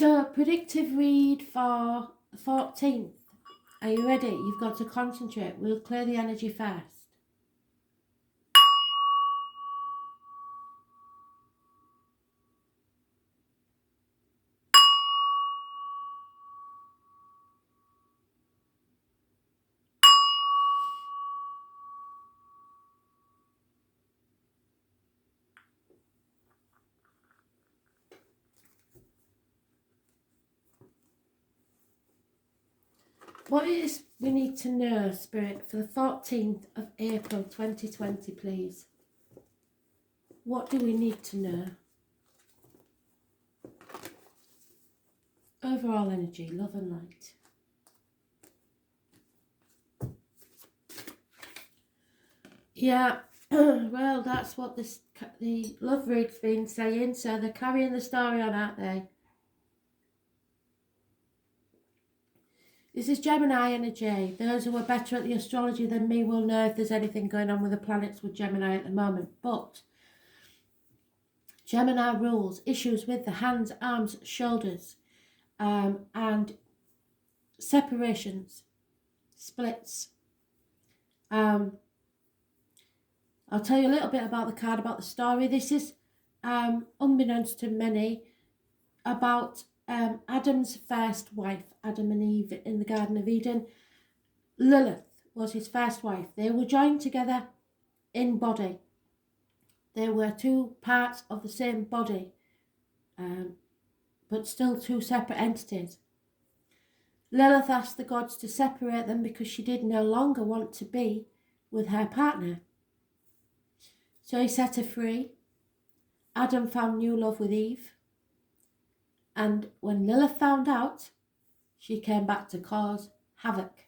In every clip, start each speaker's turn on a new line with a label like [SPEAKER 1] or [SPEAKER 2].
[SPEAKER 1] So, predictive read for the 14th. Are you ready? You've got to concentrate. We'll clear the energy first. What is we need to know, Spirit, for the 14th of April 2020, please? What do we need to know? Overall energy, love and light. Yeah, well, that's what the love read's been saying, so they're carrying the story on, aren't they? This is Gemini energy. Those who are better at the astrology than me will know if there's anything going on with the planets with Gemini at the moment. But Gemini rules issues with the hands, arms, shoulders, and separations, splits. I'll tell you a little bit about the card, about the story. This is, unbeknownst to many, about Adam's first wife, Adam and Eve in the Garden of Eden. Lilith was his first wife. They were joined together in body. They were two parts of the same body, but still two separate entities. Lilith asked the gods to separate them because she did no longer want to be with her partner. So he set her free. Adam found new love with Eve. And when Lilith found out, she came back to cause havoc.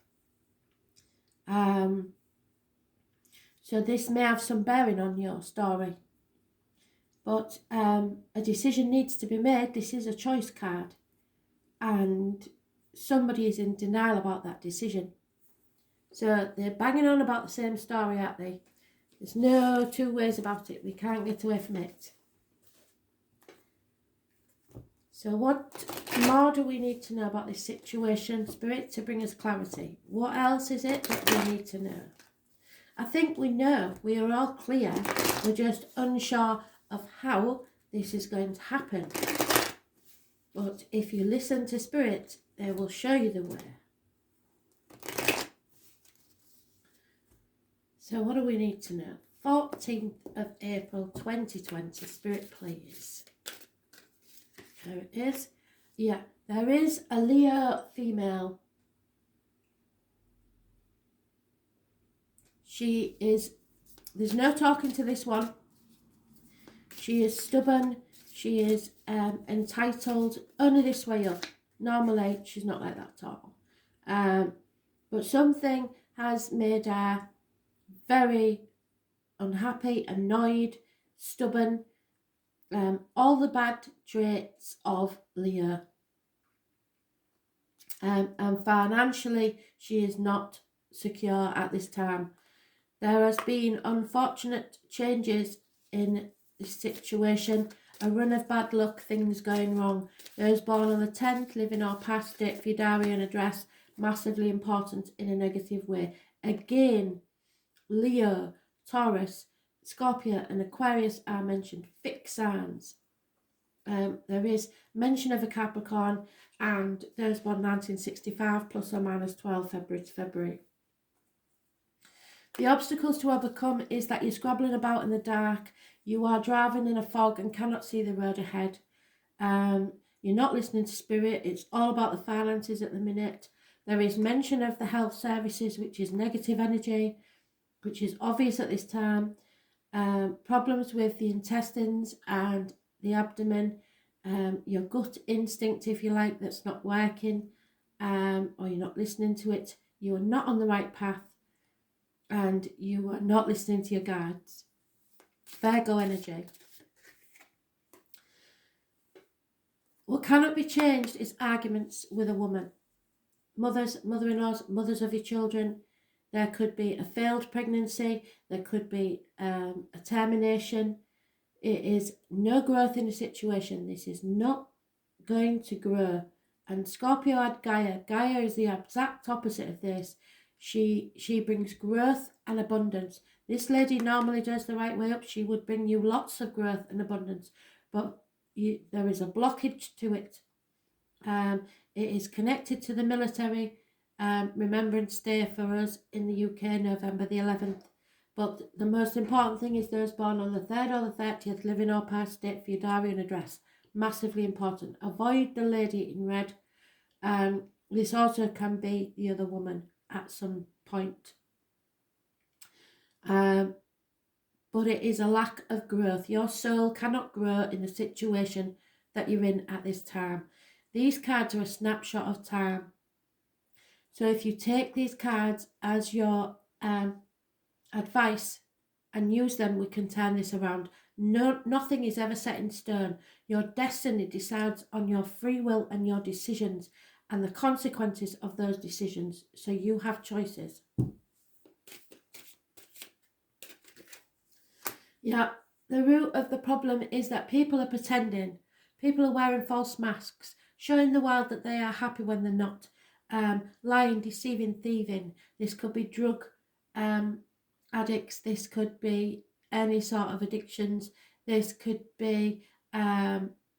[SPEAKER 1] So this may have some bearing on your story. But a decision needs to be made. This is a choice card. And somebody is in denial about that decision. So they're banging on about the same story, aren't they? There's no two ways about it. We can't get away from it. So what more do we need to know about this situation, Spirit, to bring us clarity? What else is it that we need to know? I think we know. We are all clear. We're just unsure of how this is going to happen. But if you listen to Spirit, they will show you the way. So what do we need to know? 14th of April 2020, Spirit, please. There it is. Yeah, there is a Leo female. She is, there's no talking to this one. She is stubborn. She is entitled. Only this way up. Normally, she's not like that at all. But something has made her very unhappy, annoyed, stubborn. All the bad traits of Leo. And financially, she is not secure at this time. There has been unfortunate changes in this situation, a run of bad luck, things going wrong. Those born on the 10th, living or past, date for your diary and address, massively important in a negative way. Again, Leo, Taurus, Scorpio and Aquarius are mentioned, fixed signs. There is mention of a Capricorn and those born 1965 plus or minus 12 February to February. The obstacles to overcome is that you're scrabbling about in the dark, you are driving in a fog and cannot see the road ahead. You're not listening to Spirit, it's all about the finances at the minute. There is mention of the health services, which is negative energy, which is obvious at this time. Problems with the intestines and the abdomen, your gut instinct, if you like, that's not working, or you're not listening to it. You are not on the right path. And you are not listening to your guides. Virgo energy. What cannot be changed is arguments with a woman. Mothers, mother-in-laws, mothers of your children. There could be a failed pregnancy. There could be a termination. It is no growth in the situation. This is not going to grow. And Scorpio had Gaia. Gaia is the exact opposite of this. She brings growth and abundance. This lady normally does the right way up. She would bring you lots of growth and abundance, but there is a blockage to it. It is connected to the military. Remembrance Day for us in the UK, November the 11th. But the most important thing is those born on the 3rd or the 30th, living or past, date for your diary and address. Massively important. Avoid the lady in red. This also can be the other woman at some point. But it is a lack of growth. Your soul cannot grow in the situation that you're in at this time. These cards are a snapshot of time. So if you take these cards as your advice and use them, we can turn this around. Nothing is ever set in stone. Your destiny decides on your free will and your decisions and the consequences of those decisions. So you have choices. Yeah, the root of the problem is that people are pretending. People are wearing false masks, showing the world that they are happy when they're not. Lying, deceiving, thieving. This could be drug addicts. This could be any sort of addictions. This could be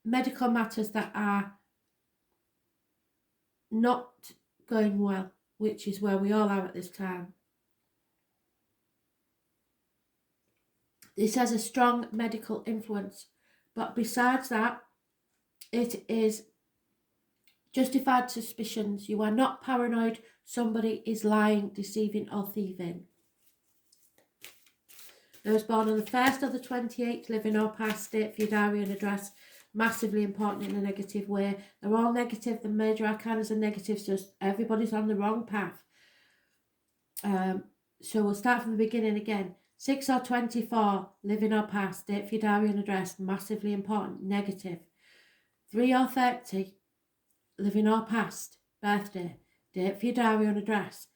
[SPEAKER 1] medical matters that are not going well, which is where we all are at this time. This has a strong medical influence, but besides that, it is justified suspicions. You are not paranoid. Somebody is lying, deceiving, or thieving. Those born on the 1st or the 28th, living or past, date for your diary and address. Massively important in a negative way. They're all negative. The major arcanas are negative, so everybody's on the wrong path. So we'll start from the beginning again. 6 or 24, living or past, date for your diary and address. Massively important, negative. 3 or 30, living or past, birthday, date for your diary and address.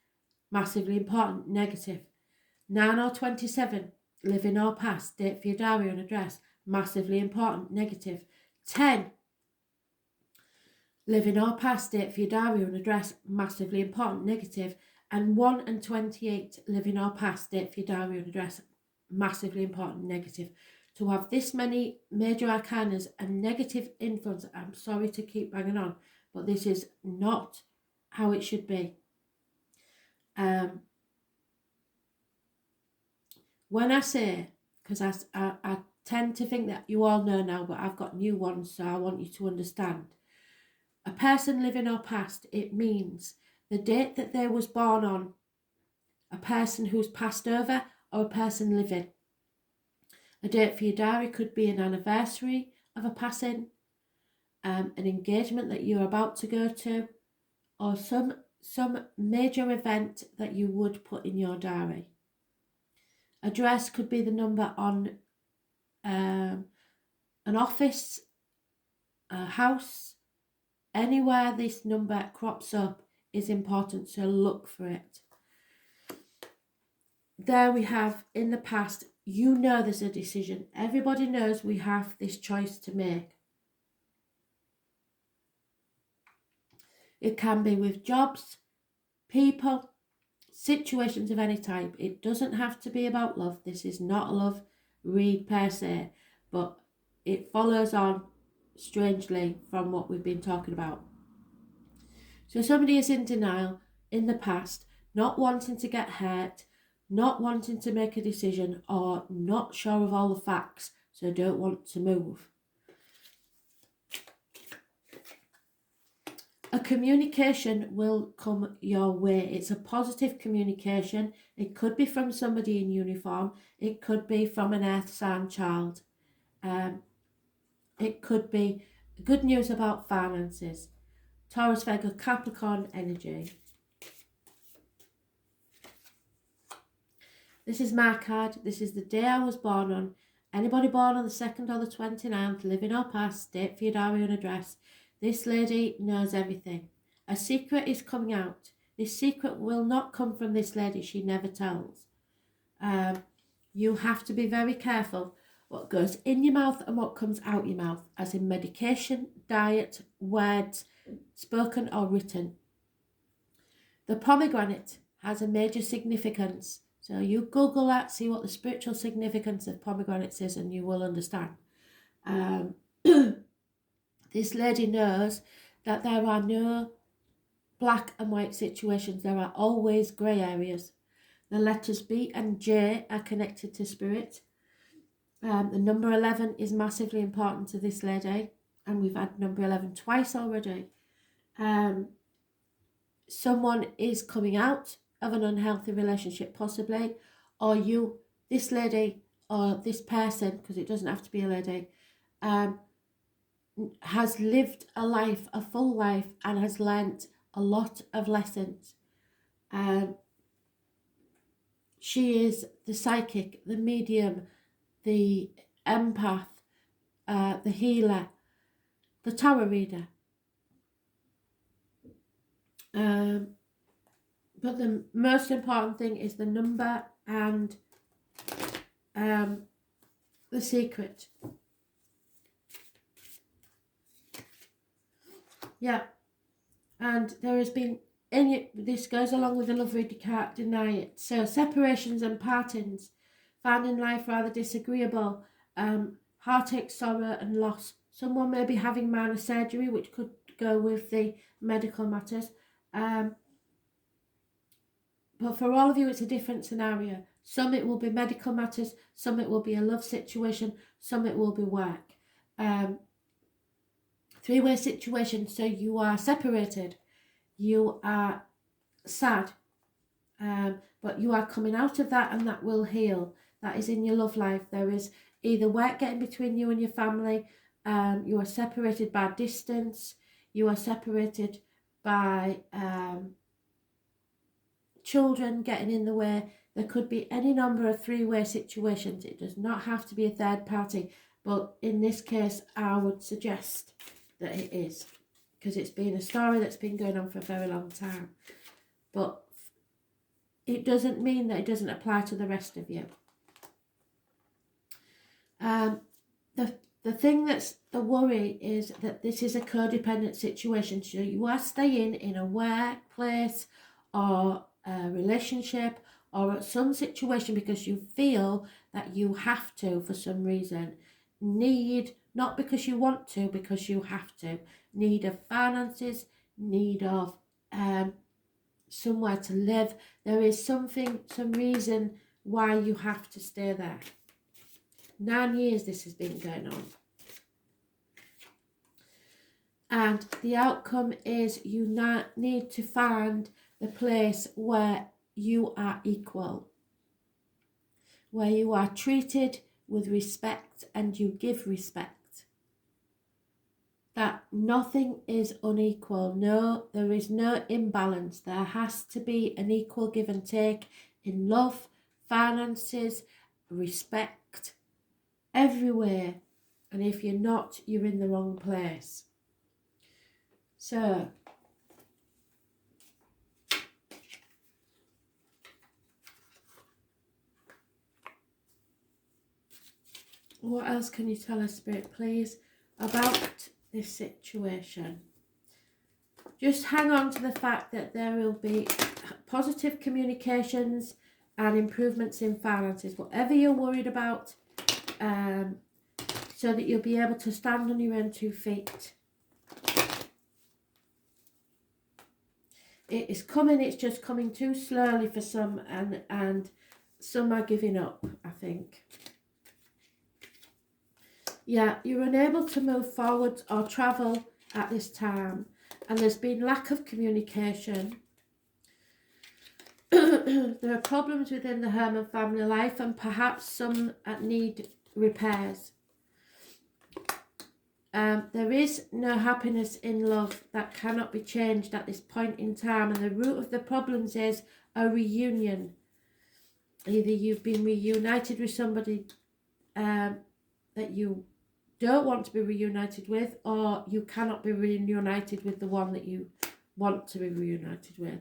[SPEAKER 1] Massively important, negative. 9 or 27, living or past, date for your diary and address. Massively important, negative. 10, living or past, date for your diary and address. Massively important, negative. And 1 and 28, living or past, date for your diary and address. Massively important, negative. To have this many major arcanas and negative influence, I'm sorry to keep banging on, but this is not how it should be. When I say, because I tend to think that you all know now, but I've got new ones, so I want you to understand. A person living or past, it means the date that they was born on, a person who's passed over, or a person living. A date for your diary could be an anniversary of a passing, an engagement that you're about to go to, or some major event that you would put in your diary. Address could be the number on an office, a house, anywhere this number crops up is important, so look for it. There we have, in the past, you know there's a decision. Everybody knows we have this choice to make. It can be with jobs, people, situations of any type. It doesn't have to be about love. This is not a love read per se, but it follows on strangely from what we've been talking about. So somebody is in denial in the past, not wanting to get hurt, not wanting to make a decision, or not sure of all the facts, so don't want to move. A communication will come your way. It's a positive communication. It could be from somebody in uniform. It could be from an earth sign child. It could be good news about finances. Taurus, Virgo, Capricorn energy. This is my card. This is the day I was born on. Anybody born on the 2nd or the 29th, living or past, date for your diary and address. This lady knows everything. A secret is coming out. This secret will not come from this lady. She never tells. You have to be very careful what goes in your mouth and what comes out your mouth, as in medication, diet, words, spoken or written. The pomegranate has a major significance. So you Google that, see what the spiritual significance of pomegranates is, and you will understand. This lady knows that there are no black and white situations. There are always grey areas. The letters B and J are connected to spirit. The number 11 is massively important to this lady, and we've had number 11 twice already. Someone is coming out of an unhealthy relationship, possibly, or you, this lady, or this person, because it doesn't have to be a lady, has lived a life, a full life, and has learnt a lot of lessons. She is the psychic, the medium, the empath, the healer, the tarot reader. But the most important thing is the number and the secret. Yeah, and there has been this goes along with the love read, you can't deny it. So separations and partings, finding life rather disagreeable, heartache, sorrow and loss. Someone may be having minor surgery, which could go with the medical matters. But for all of you, it's a different scenario. Some it will be medical matters, some it will be a love situation, some it will be work. Three-way situation, so you are separated, you are sad, but you are coming out of that, and that will heal. That is in your love life. There is either work getting between you and your family, you are separated by distance, you are separated by children getting in the way. There could be any number of three-way situations. It does not have to be a third party, but in this case I would suggest that it is, because it's been a story that's been going on for a very long time. But it doesn't mean that it doesn't apply to the rest of you. The thing that's the worry is that this is a codependent situation. So you are staying in a workplace or a relationship or some situation because you feel that you have to for some reason. Need, not because you want to, because you have to. Need of finances, need of somewhere to live. There is something, some reason why you have to stay there. 9 years this has been going on. And the outcome is you need to find the place where you are equal, where you are treated with respect and you give respect. That nothing is unequal. No, there is no imbalance. There has to be an equal give and take in love, finances, respect, everywhere. And if you're not, you're in the wrong place. So, what else can you tell us, Spirit, please, about this situation? Just hang on to the fact that there will be positive communications and improvements in finances, whatever you're worried about, so that you'll be able to stand on your own 2 feet. It is coming, it's just coming too slowly for some, and some are giving up, I think. Yeah, you're unable to move forward or travel at this time, and there's been lack of communication. There are problems within the home and family life, and perhaps some need repairs. There is no happiness in love that cannot be changed at this point in time, and the root of the problems is a reunion. Either you've been reunited with somebody that you don't want to be reunited with, or you cannot be reunited with the one that you want to be reunited with.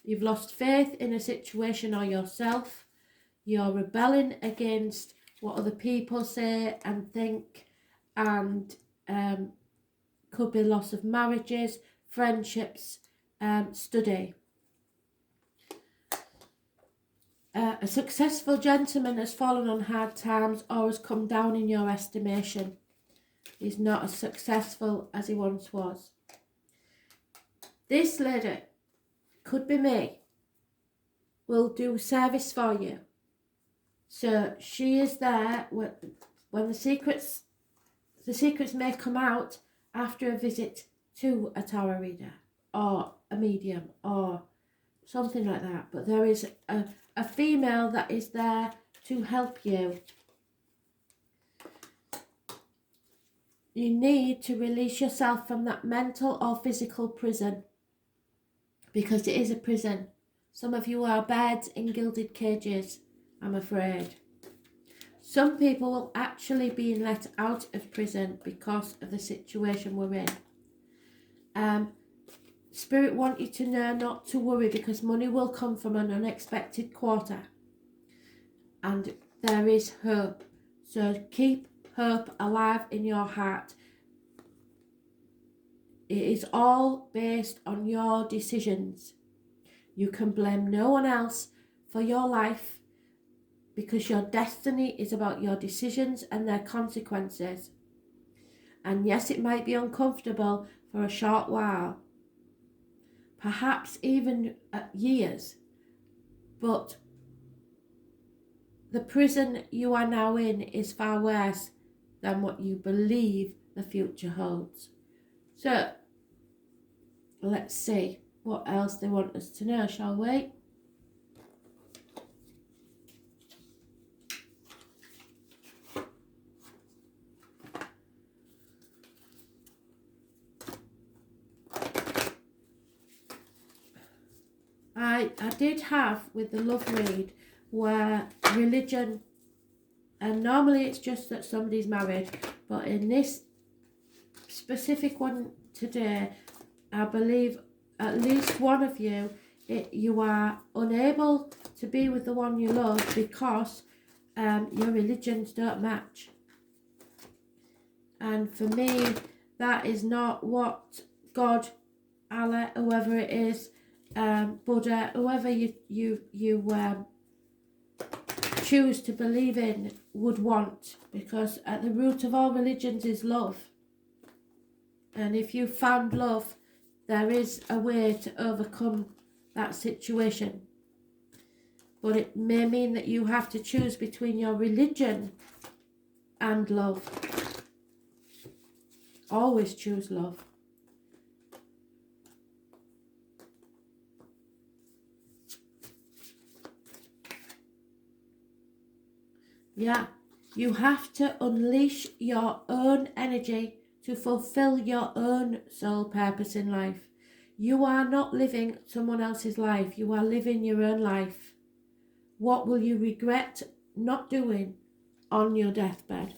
[SPEAKER 1] You've lost faith in a situation or yourself. You're rebelling against what other people say and think, and could be loss of marriages, friendships, study. A successful gentleman has fallen on hard times or has come down in your estimation. He's not as successful as he once was. This lady, could be me, will do service for you. So she is there when the secrets may come out after a visit to a tarot reader or a medium or something like that. But there is a female that is there to help you. You need to release yourself from that mental or physical prison, because it is a prison. Some of you are birds in gilded cages, I'm afraid. Some people will actually be let out of prison because of the situation we're in. Spirit want you to know not to worry, because money will come from an unexpected quarter. And there is hope. So keep hope alive in your heart. It is all based on your decisions. You can blame no one else for your life, because your destiny is about your decisions and their consequences. And yes, it might be uncomfortable for a short while, perhaps even years, but the prison you are now in is far worse than what you believe the future holds. So, let's see what else they want us to know, shall we? I did have with the love read where religion, and normally it's just that somebody's married, but in this specific one today, I believe at least one of you, you are unable to be with the one you love because your religions don't match. And for me, that is not what God, Allah, whoever it is, Buddha, whoever you choose to believe in would want, because at the root of all religions is love. And if you found love, there is a way to overcome that situation. But it may mean that you have to choose between your religion and love. Always choose love. Yeah, you have to unleash your own energy to fulfill your own soul purpose in life. You are not living someone else's life. You are living your own life. What will you regret not doing on your deathbed?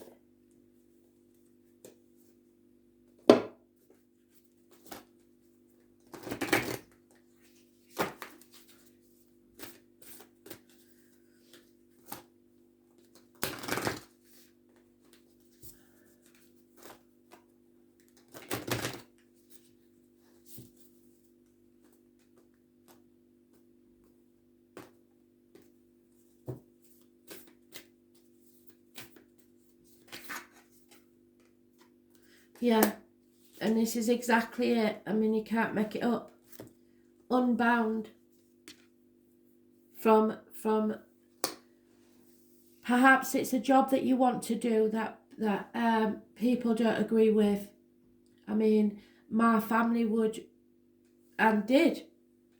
[SPEAKER 1] Yeah, and this is exactly it. I mean, you can't make it up. Unbound from perhaps it's a job that you want to do that people don't agree with. I mean, my family would and did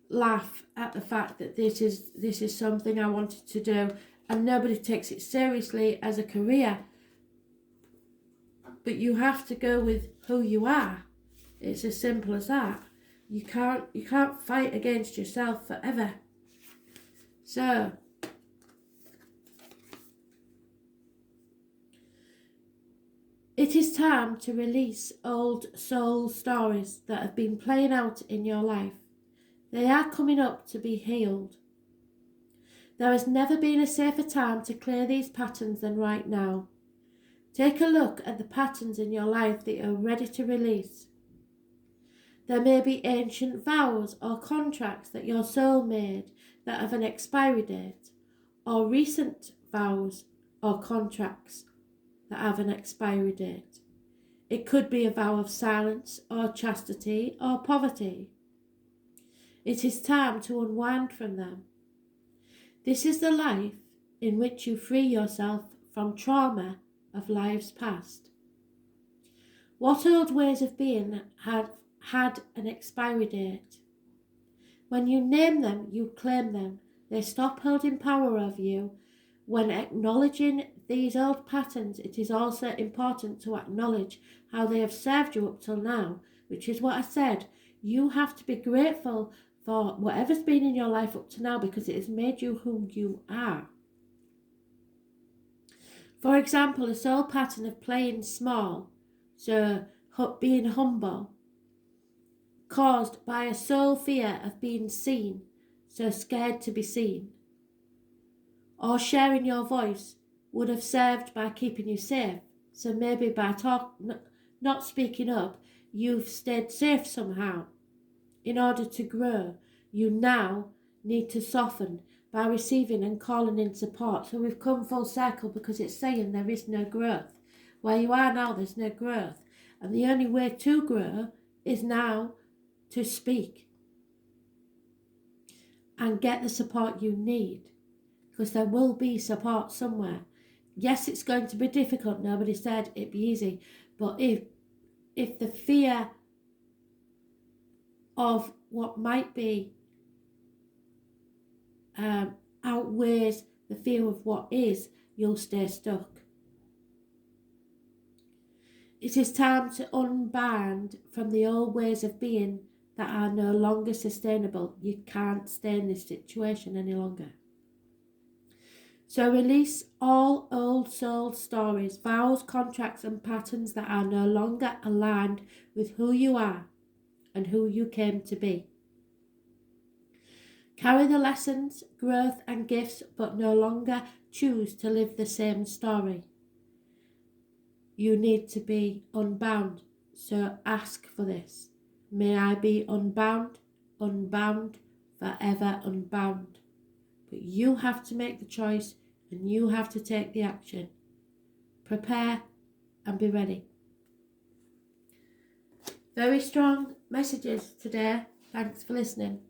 [SPEAKER 1] laugh at the fact that this is something I wanted to do, and nobody takes it seriously as a career. But you have to go with who you are. It's as simple as that. You can't fight against yourself forever. So it is time to release old soul stories that have been playing out in your life. They are coming up to be healed. There has never been a safer time to clear these patterns than right now. Take a look at the patterns in your life that you're ready to release. There may be ancient vows or contracts that your soul made that have an expiry date, or recent vows or contracts that have an expiry date. It could be a vow of silence or chastity or poverty. It is time to unwind from them. This is the life in which you free yourself from trauma of lives past. What old ways of being have had an expiry date? When you name them, you claim them. They stop holding power over you. When acknowledging these old patterns, it is also important to acknowledge how they have served you up till now, which is what I said. You have to be grateful for whatever's been in your life up to now because it has made you who you are. For example, a soul pattern of playing small, so being humble, caused by a soul fear of being seen, so scared to be seen, or sharing your voice would have served by keeping you safe. So maybe by not speaking up, you've stayed safe somehow. In order to grow, you now need to soften by receiving and calling in support. So we've come full circle because it's saying there is no growth. Where you are now, there's no growth. And the only way to grow is now to speak and get the support you need, because there will be support somewhere. Yes, it's going to be difficult. Nobody said it'd be easy. But if the fear of what might be outweighs the fear of what is, you'll stay stuck. It is time to unbind from the old ways of being that are no longer sustainable. You can't stay in this situation any longer. So release all old soul stories, vows, contracts and patterns that are no longer aligned with who you are and who you came to be. Carry the lessons, growth and gifts, but no longer choose to live the same story. You need to be unbound, so ask for this. May I be unbound, unbound, forever unbound. But you have to make the choice and you have to take the action. Prepare and be ready. Very strong messages today. Thanks for listening.